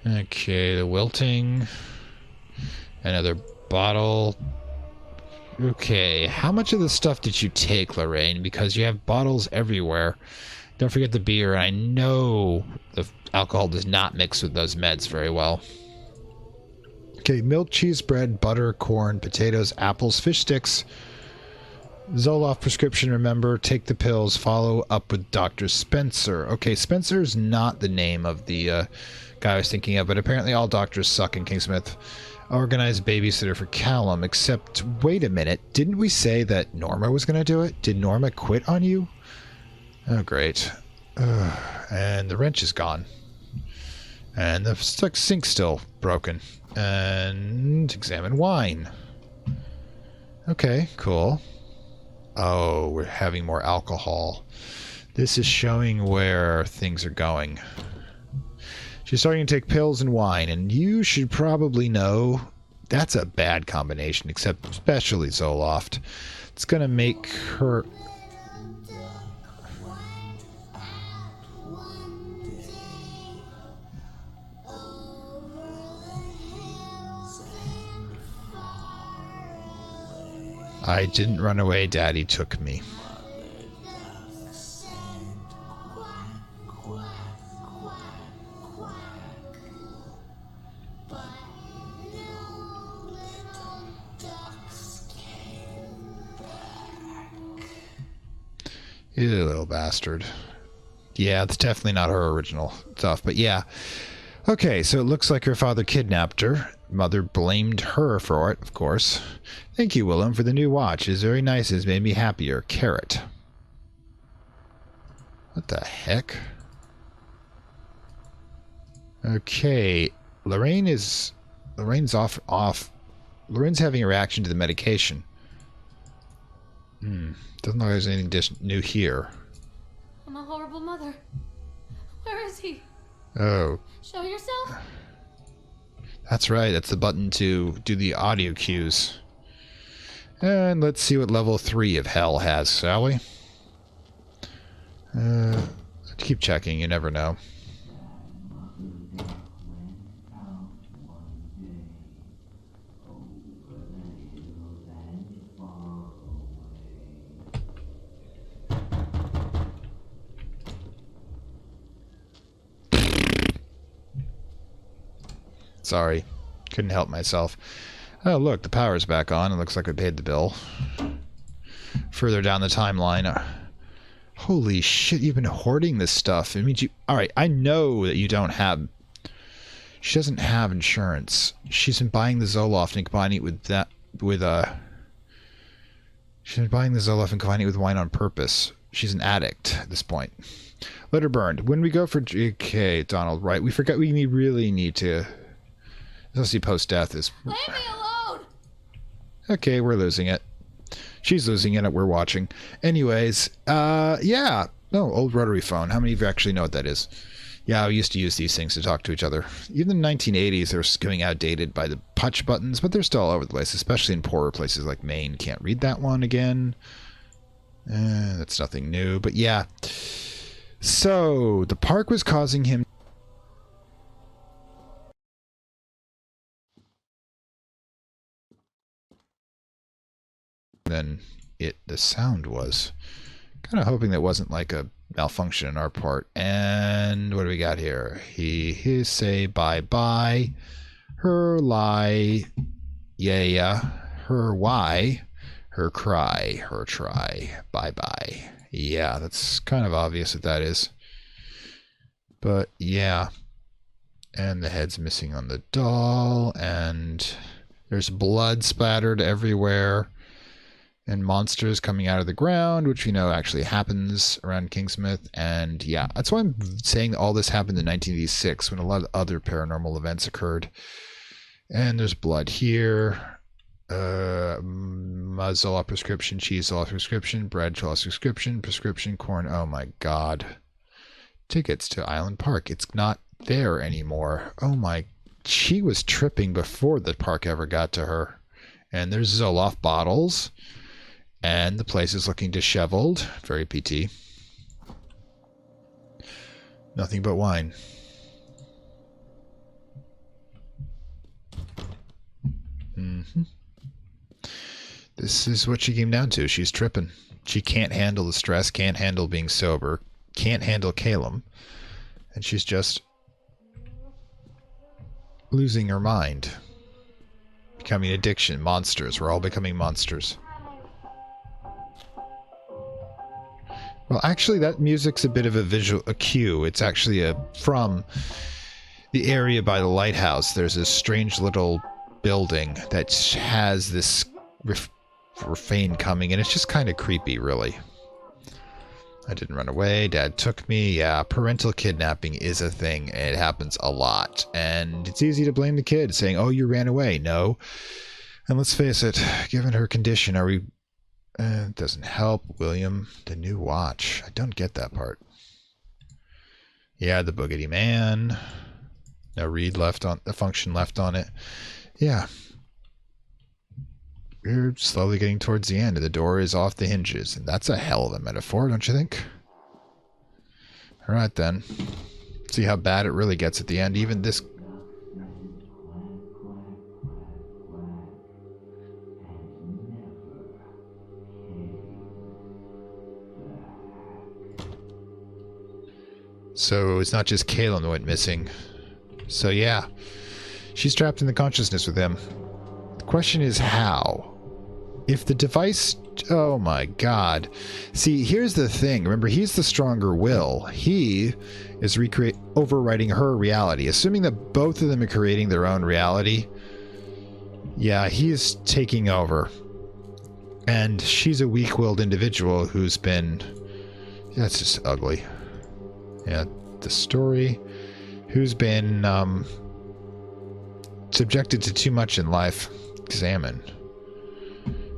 Okay, the wilting. Another bottle. Okay, how much of the stuff did you take, Lorraine? Because you have bottles everywhere. Don't forget the beer. I know the alcohol does not mix with those meds very well. Okay, milk, cheese, bread, butter, corn, potatoes, apples, fish sticks. Zoloft prescription, remember, take the pills, follow up with Dr. Spencer. Okay, Spencer's not the name of the guy I was thinking of, but apparently all doctors suck in Kingsmith. Organized babysitter for Callum, except, wait a minute, didn't we say that Norma was going to do it? Did Norma quit on you? Oh, great. And the wrench is gone. And the sink's still broken. And examine wine. Okay, cool. Oh, we're having more alcohol. This is showing where things are going. She's starting to take pills and wine, and you should probably know that's a bad combination, except especially Zoloft. It's going to make her... I didn't run away, Daddy took me. You little bastard. Yeah, it's definitely not her original stuff, but yeah. Okay, so it looks like her father kidnapped her. Mother blamed her for it, of course. Thank you, Willem, for the new watch. It's very nice. It's made me happier. Carrot. What the heck? Okay. Lorraine's off. Lorraine's having a reaction to the medication. Doesn't look like there's anything new here. I'm a horrible mother. Where is he? Oh. Show yourself? That's right. That's the button to do the audio cues. And let's see what level 3 of hell has, shall we? Keep checking. You never know. Sorry. Couldn't help myself. Oh, look, the power's back on. It looks like we paid the bill. Further down the timeline. Holy shit, you've been hoarding this stuff. It means you... Alright, I know that you don't have... She doesn't have insurance. She's been buying the Zoloft and combining it with that... She's been buying the Zoloft and combining it with wine on purpose. She's an addict at this point. Let her burn. When we go for... Okay, Donald, right. We forgot we really need to... Especially post-death is... Leave me alone! Okay, we're losing it. She's losing it. We're watching. Anyways, yeah. No, old rotary phone. How many of you actually know what that is? Yeah, we used to use these things to talk to each other. Even in the 1980s, they were becoming outdated by the touch buttons, but they're still all over the place, especially in poorer places like Maine. Can't read that one again. That's nothing new, but yeah. So, the park was causing him... Than the sound was. Kind of hoping that wasn't like a malfunction on our part. And what do we got here? His say bye-bye. Her lie. Yeah. Her why. Her cry. Her try. Bye-bye. Yeah, that's kind of obvious what that is. But yeah. And the head's missing on the doll. And there's blood splattered everywhere. And monsters coming out of the ground, which we know actually happens around Kingsmith. And yeah, that's why I'm saying that all this happened in 1986 when a lot of other paranormal events occurred. And there's blood here. Zoloft prescription, cheese Zoloft prescription, bread Zoloft prescription, corn. Oh my god. Tickets to Island Park. It's not there anymore. Oh my. She was tripping before the park ever got to her. And there's Zoloft bottles. And the place is looking disheveled. Very PT. Nothing but wine. This is what she came down to. She's tripping. She can't handle the stress, can't handle being sober, can't handle Callum. And she's just losing her mind. Becoming addiction. Monsters. We're all becoming monsters. Well, actually, that music's a bit of a cue. It's actually from the area by the lighthouse. There's this strange little building that has this refrain coming, and it's just kind of creepy, really. I didn't run away. Dad took me. Yeah, parental kidnapping is a thing, and it happens a lot. And it's easy to blame the kid, saying, oh, you ran away. No. And let's face it, given her condition, are we... it doesn't help, William. The new watch. I don't get that part. Yeah, the Boogeyman. No read left on... the function left on it. Yeah. We're slowly getting towards the end, and the door is off the hinges. And that's a hell of a metaphor, don't you think? Alright, then. See how bad it really gets at the end. Even this... So it's not just Callum that went missing. So yeah, she's trapped in the consciousness with him. The question is how? If the device... Oh my god. See, here's the thing. Remember, he's the stronger will. He is overwriting her reality. Assuming that both of them are creating their own reality. Yeah, he's taking over. And she's a weak-willed individual who's been... That's just ugly. Yeah, the story. Who's been subjected to too much in life. Examine.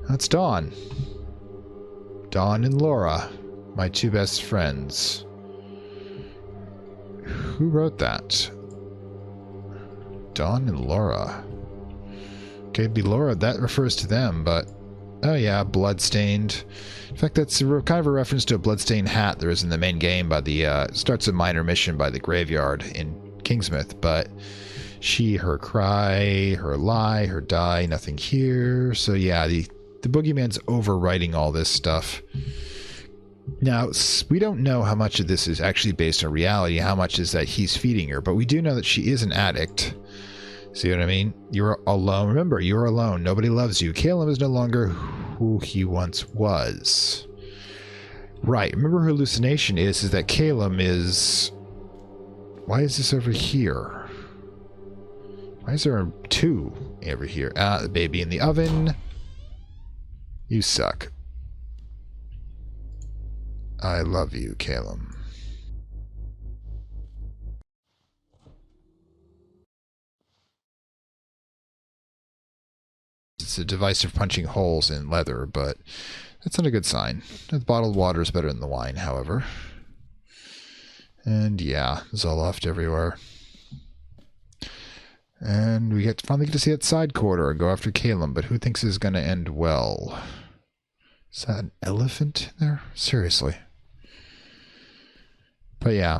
That's Dawn. Dawn and Laura, my two best friends. Who wrote that? Dawn and Laura. Okay, it'd be Laura. That refers to them, but... Oh yeah, bloodstained. In fact, that's kind of a reference to a bloodstained hat there is in the main game by the... starts a minor mission by the graveyard in Kingsmith, but... She, her cry, her lie, her die, nothing here. So yeah, the Boogeyman's overwriting all this stuff. Now, we don't know how much of this is actually based on reality, how much is that he's feeding her, but we do know that she is an addict. See what I mean? You're alone. Remember, you're alone. Nobody loves you. Callum is no longer who he once was. Right. Remember, her hallucination is that Callum is... Why is this over here? Why is there two over here? Ah, the baby in the oven. You suck. I love you, Callum. It's a device for punching holes in leather, but that's not a good sign. The bottled water is better than the wine, however. And yeah, Zoloft everywhere. And we finally get to see that side corridor and go after Callum, but who thinks this is going to end well? Is that an elephant there? Seriously. But yeah.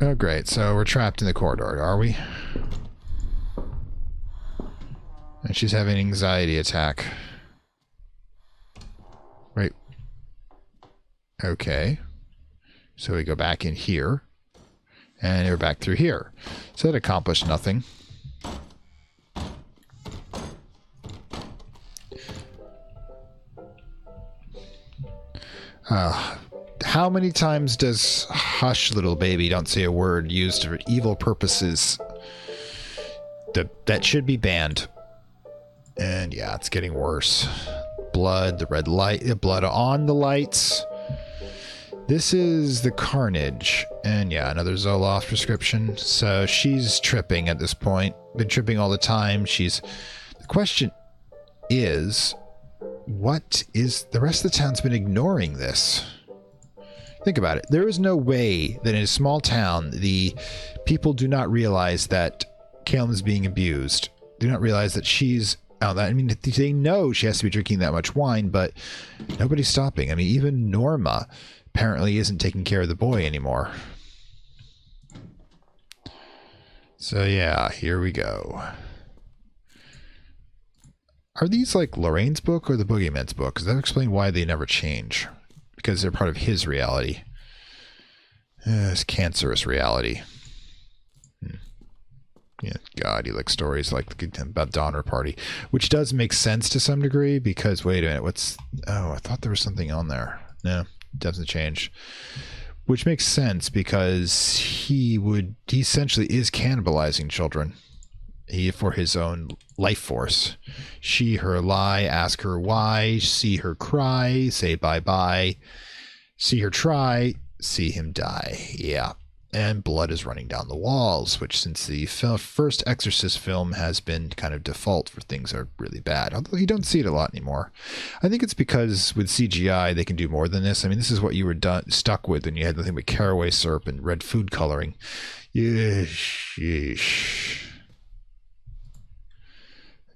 Oh, great. So we're trapped in the corridor, are we? And she's having an anxiety attack. Right. Okay. So we go back in here. And we're back through here. So that accomplished nothing. How many times does hush little baby don't say a word used for evil purposes that should be banned? And yeah, it's getting worse. Blood, the red light, blood on the lights. This is the carnage. And yeah, another Zoloft prescription. So she's tripping at this point. Been tripping all the time. The question is, what is the rest of the town's been ignoring this? Think about it. There is no way that in a small town, the people do not realize that Callum is being abused. Do not realize that she's out. I mean, they know she has to be drinking that much wine, but nobody's stopping. I mean, even Norma apparently isn't taking care of the boy anymore. So yeah, here we go. Are these like Lorraine's book or the Boogeyman's book? Because that would explain why they never change. Because they're part of his reality. His cancerous reality. Yeah, God, he likes stories like about Donner Party. Which does make sense to some degree, because, wait a minute, oh, I thought there was something on there. No, it doesn't change. Which makes sense, because he essentially is cannibalizing children. For his own life force. See her lie, ask her why, see her cry, say bye-bye, see her try, see him die. Yeah. And blood is running down the walls, which since the first Exorcist film has been kind of default for things that are really bad, although you don't see it a lot anymore. I think it's because with CGI they can do more than this. I mean, this is what you were stuck with when you had nothing but caraway syrup and red food coloring. Yeesh.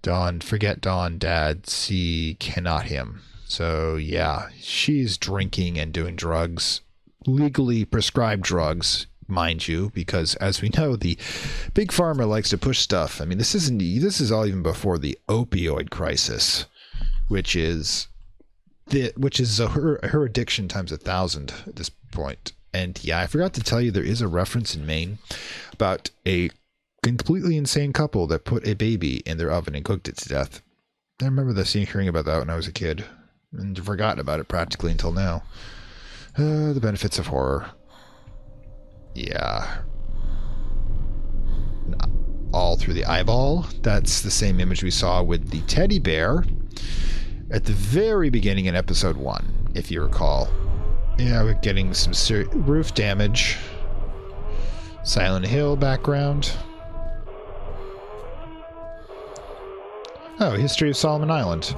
Dawn, forget Dawn, Dad, see, cannot him. So, yeah, she's drinking and doing drugs, legally prescribed drugs, mind you, because as we know, the big pharma likes to push stuff. I mean, this is all even before the opioid crisis, which is her addiction times 1,000 at this point. And yeah, I forgot to tell you, there is a reference in Maine about a completely insane couple that put a baby in their oven and cooked it to death. I remember hearing about that when I was a kid, and forgotten about it practically until now. The benefits of horror. Yeah. All through the eyeball. That's the same image we saw with the teddy bear at the very beginning in episode 1, if you recall. Yeah, we're getting some roof damage. Silent Hill background. Oh, History of Solomon Island.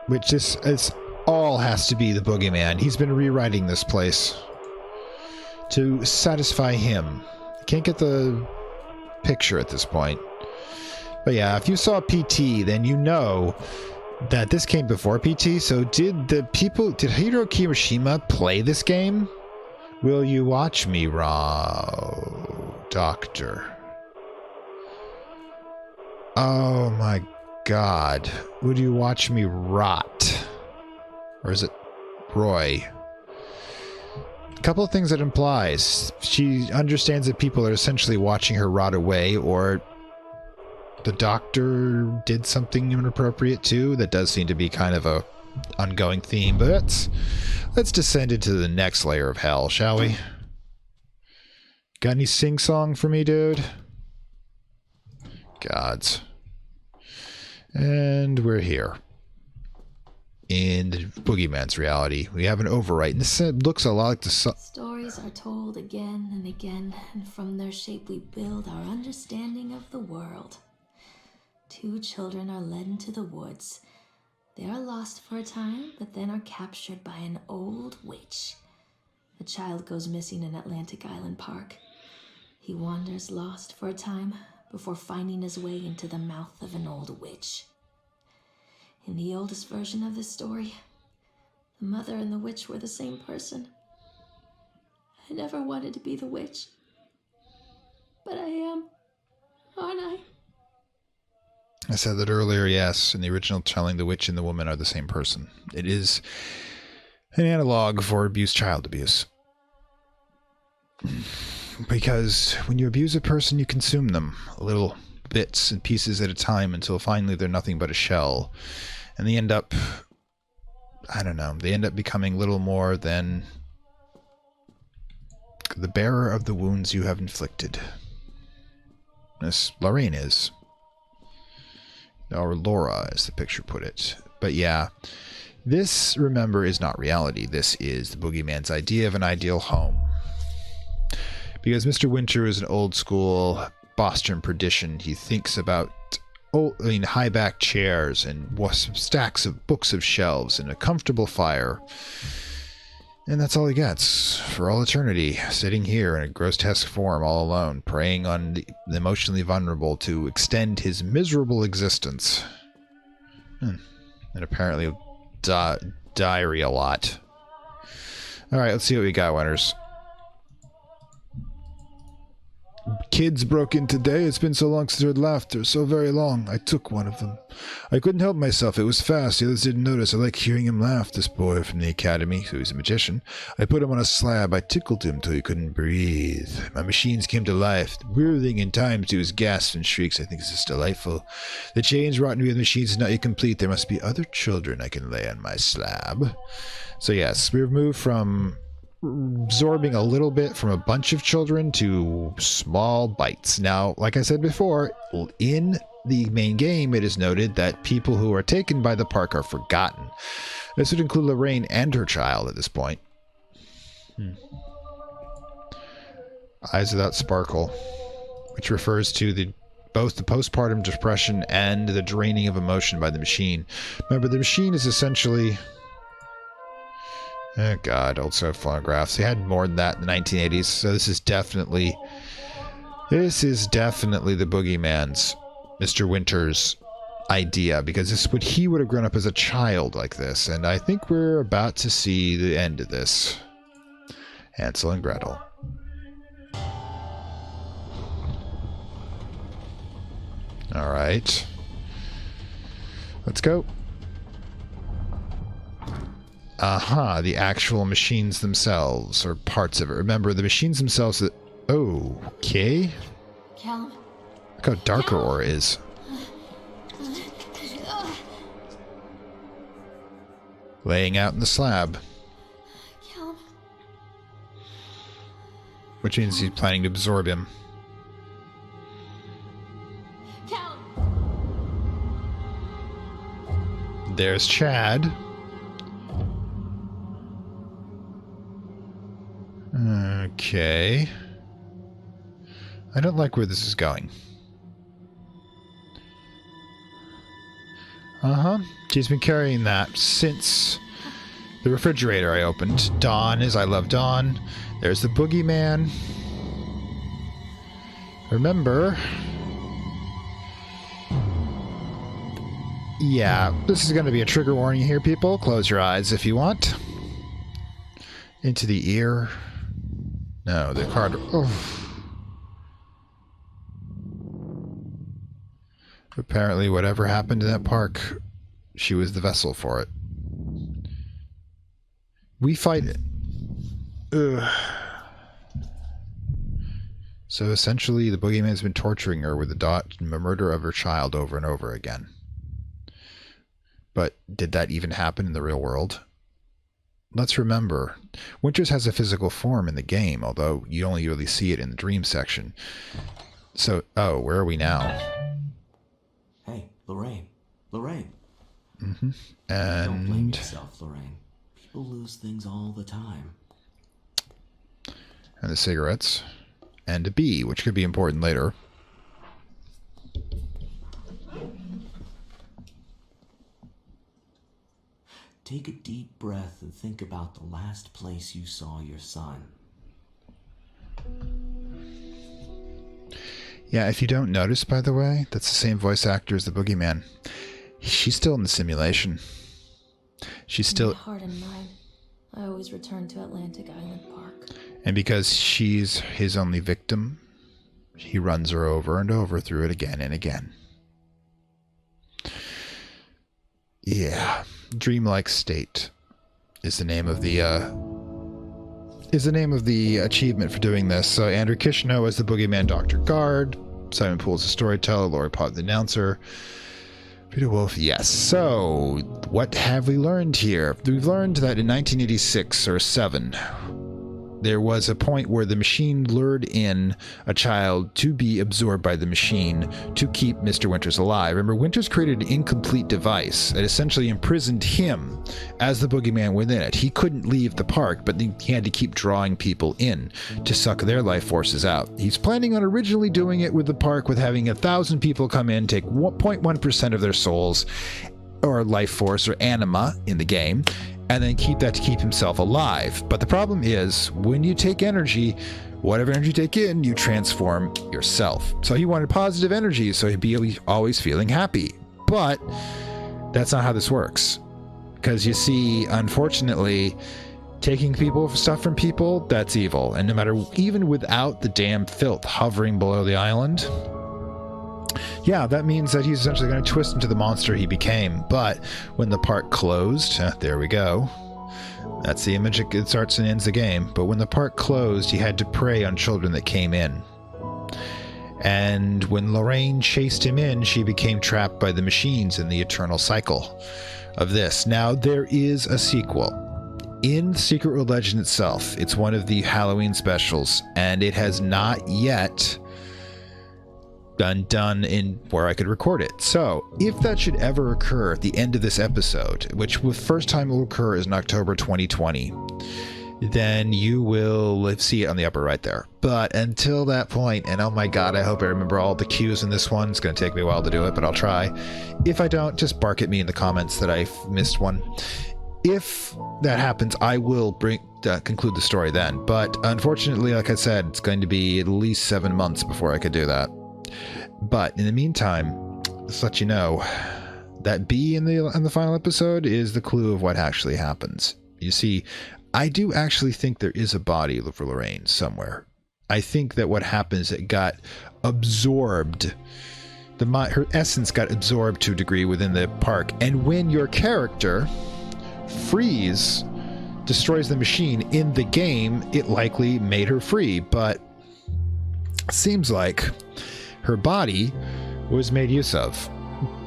Which is all has to be the Boogeyman. He's been rewriting this place to satisfy him. Can't get the picture at this point. But yeah, if you saw PT, then you know that this came before PT. So did Hiro Kirishima play this game? Will you watch me, Doctor? Oh my God. Would you watch me rot? Or is it Roy? A couple of things it implies. She understands that people are essentially watching her rot away, or the doctor did something inappropriate too. That does seem to be kind of a ongoing theme, but let's descend into the next layer of hell, shall we? Got any sing-song for me, dude? Gods. And we're here. In Boogeyman's reality. We have an overwrite. And this looks a lot like the... Stories are told again and again, and from their shape we build our understanding of the world. 2 children are led into the woods. They are lost for a time, but then are captured by an old witch. A child goes missing in Atlantic Island Park. He wanders lost for a time before finding his way into the mouth of an old witch. In the oldest version of this story, the mother and the witch were the same person. I never wanted to be the witch, but I am, aren't I? I said that earlier, yes. In the original telling, the witch and the woman are the same person. It is an analog for abuse, child abuse. Because when you abuse a person, you consume them, little bits and pieces at a time, until finally they're nothing but a shell. And they end up, I don't know, they end up becoming little more than the bearer of the wounds you have inflicted. As Lorraine is. Or Laura, as the picture put it. But yeah, this, remember, is not reality. This is the Boogeyman's idea of an ideal home. Because Mr. Winter is an old school Boston perdition. He thinks about high-backed chairs and stacks of books of shelves and a comfortable fire. And that's all he gets for all eternity, sitting here in a grotesque form all alone, preying on the emotionally vulnerable to extend his miserable existence. And apparently diary a lot. Alright, let's see what we got, winners. Kids broke in today. It's been so long since I heard laughter. So very long. I took one of them. I couldn't help myself. It was fast. The others didn't notice. I like hearing him laugh, this boy from the academy, who is a magician. I put him on a slab. I tickled him till he couldn't breathe. My machines came to life, breathing in time to his gasps and shrieks. I think this is delightful. The change wrought into the machines is not yet complete. There must be other children I can lay on my slab. So yes, we've moved from absorbing a little bit from a bunch of children to small bites. Now, like I said before, in the main game, it is noted that people who are taken by the park are forgotten. This would include Lorraine and her child at this point. Eyes Without Sparkle, which refers to both the postpartum depression and the draining of emotion by the machine. Remember, the machine is essentially... Oh god, old soap phonographs. They had more than that in the 1980s, so this is definitely the Boogeyman's, Mr. Winter's idea, because this is what he would have grown up as a child like this, and I think we're about to see the end of this. Hansel and Gretel. Alright. Let's go. Aha, the actual machines themselves, or parts of it. Remember, the machines themselves that... Oh, okay. Callum. Look how dark her aura is. Laying out in the slab. Callum. Which means he's planning to absorb him. Callum. There's Chad. Okay. I don't like where this is going. She's been carrying that since the refrigerator I opened. Dawn is I Love Dawn. There's the Boogeyman. Remember... Yeah, this is going to be a trigger warning here, people. Close your eyes if you want. Into the ear. No, the card... Oh. Apparently, whatever happened in that park, she was the vessel for it. we fight it. So essentially, the boogeyman's been torturing her with the murder of her child over and over again. But did that even happen in the real world? Let's remember, Winters has a physical form in the game, although you only really see it in the dream section. So, oh, where are we now? Hey, Lorraine. Lorraine. Mm-hmm. Don't blame And... yourself, Lorraine. People lose things all the time. And the cigarettes. And a bee, which could be important later. Take a deep breath and think about the last place you saw your son. Yeah, if you don't notice, by the way, that's the same voice actor as the boogeyman. She's still in the simulation. She's still... My heart and mind. I always return to Atlantic Island Park. And because she's his only victim, he runs her over and over through it again and again. Yeah, dreamlike state is the name of the achievement for doing this. So Andrew Kishno as the boogeyman, Dr. Guard, Simon Poole's the storyteller, Lori Pott the announcer, Peter Wolf. Yes. So what have we learned here? We've learned that in 1986 or 7. There was a point where the machine lured in a child to be absorbed by the machine to keep Mr. Winters alive. Remember, Winters created an incomplete device that essentially imprisoned him as the boogeyman within it. He couldn't leave the park, but he had to keep drawing people in to suck their life forces out. He's planning on originally doing it with the park, with having 1,000 people come in, take 0.1% of their souls or life force or anima in the game, and then keep that to keep himself alive. But the problem is, when you take energy, whatever energy you take in, you transform yourself. So he wanted positive energy, so he'd be always feeling happy. But that's not how this works. Because you see, unfortunately, taking stuff from people, that's evil. And no matter, even without the damn filth hovering below the island, yeah, that means that he's essentially going to twist into the monster he became. But when the park closed, there we go. That's the image. It starts and ends the game. But when the park closed, he had to prey on children that came in. And when Lorraine chased him in, she became trapped by the machines in the eternal cycle of this. Now, there is a sequel. In Secret World Legend itself, it's one of the Halloween specials, and it has not yet done in where I could record it. So if that should ever occur at the end of this episode, which the first time it will occur is in October 2020, then you will see it on the upper right there. But until that point, and oh my god, I hope I remember all the cues in this one. It's going to take me a while to do it, but I'll try. If I don't, just bark at me in the comments that I've missed one. If that happens, I will conclude the story then. But unfortunately, like I said, it's going to be at least 7 months before I could do that. But in the meantime, let's let you know that B in the final episode is the clue of what actually happens. You see, I do actually think there is a body for Lorraine somewhere. I think that what happens, it got absorbed. Her essence got absorbed to a degree within the park. And when your character, Freeze, destroys the machine in the game, it likely made her free. But it seems like her body was made use of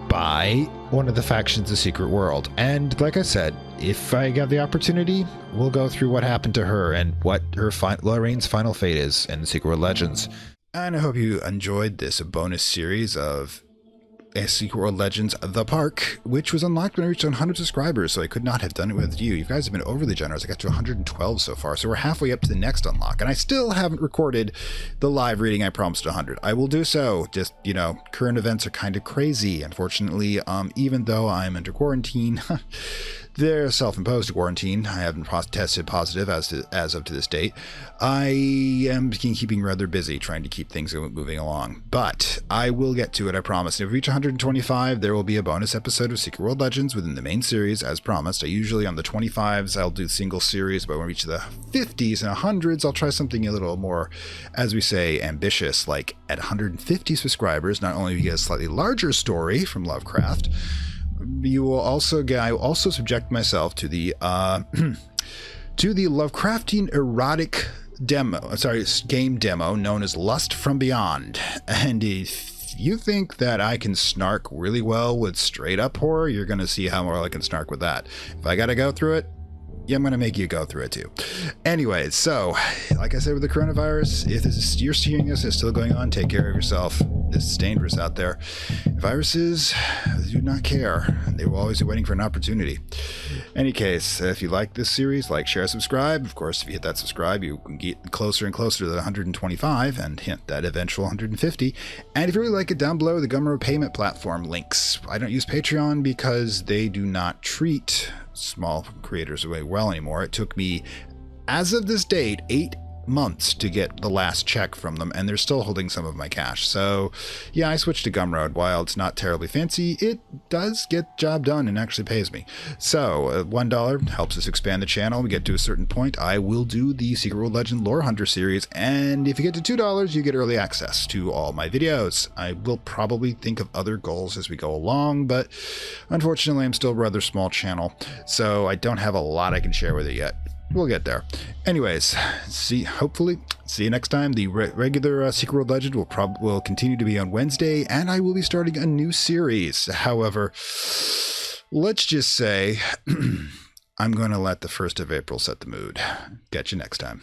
by one of the factions of Secret World. And like I said, if I get the opportunity, we'll go through what happened to her and what her Lorraine's final fate is in Secret World Legends. And I hope you enjoyed this bonus series of Secret World Legends The Park, which was unlocked when I reached 100 subscribers, so I could not have done it with you. You guys have been overly generous. I got to 112 so far, so we're halfway up to the next unlock, and I still haven't recorded the live reading I promised 100. I will do so. Just, current events are kind of crazy, unfortunately. Even though I'm under quarantine, they're self-imposed quarantine. I haven't tested positive as of to this date. I am keeping rather busy trying to keep things moving along, but I will get to it, I promise. If we reach 125, there will be a bonus episode of Secret World Legends within the main series, as promised. I usually, on the 25s, I'll do single series, but when we reach the 50s and 100s, I'll try something a little more, as we say, ambitious. Like at 150 subscribers, not only do you get a slightly larger story from Lovecraft, I will also subject myself to the to the Lovecraftian erotic game demo known as Lust from Beyond. And if you think that I can snark really well with straight up horror, you're going to see how well I can snark with that. If I got to go through it, yeah, I'm going to make you go through it too. Anyways, so like I said with the coronavirus, if you're seeing this, it's still going on, take care of yourself. This is dangerous out there. Viruses do not care. They will always be waiting for an opportunity. Any case, if you like this series, like, share, subscribe. Of course, if you hit that subscribe, you can get closer and closer to the 125 and hit that eventual 150. And if you really like it, down below, the Gumroad payment platform links. I don't use Patreon because they do not treat small creators very well anymore. It took me, as of this date, 8 months to get the last check from them, and they're still holding some of my cash. So yeah, I switched to Gumroad. While it's not terribly fancy, it does get the job done and actually pays me. So $1 helps us expand the channel. We get to a certain point, I will do the Secret World Legend Lore Hunter series, and if you get to $2, you get early access to all my videos. I will probably think of other goals as we go along, but unfortunately I'm still a rather small channel, so I don't have a lot I can share with you yet. We'll get there. Anyways, hopefully see you next time. The regular Secret World Legend will continue to be on Wednesday, and I will be starting a new series. However, let's just say I'm going to let the 1st of April set the mood. Catch you next time.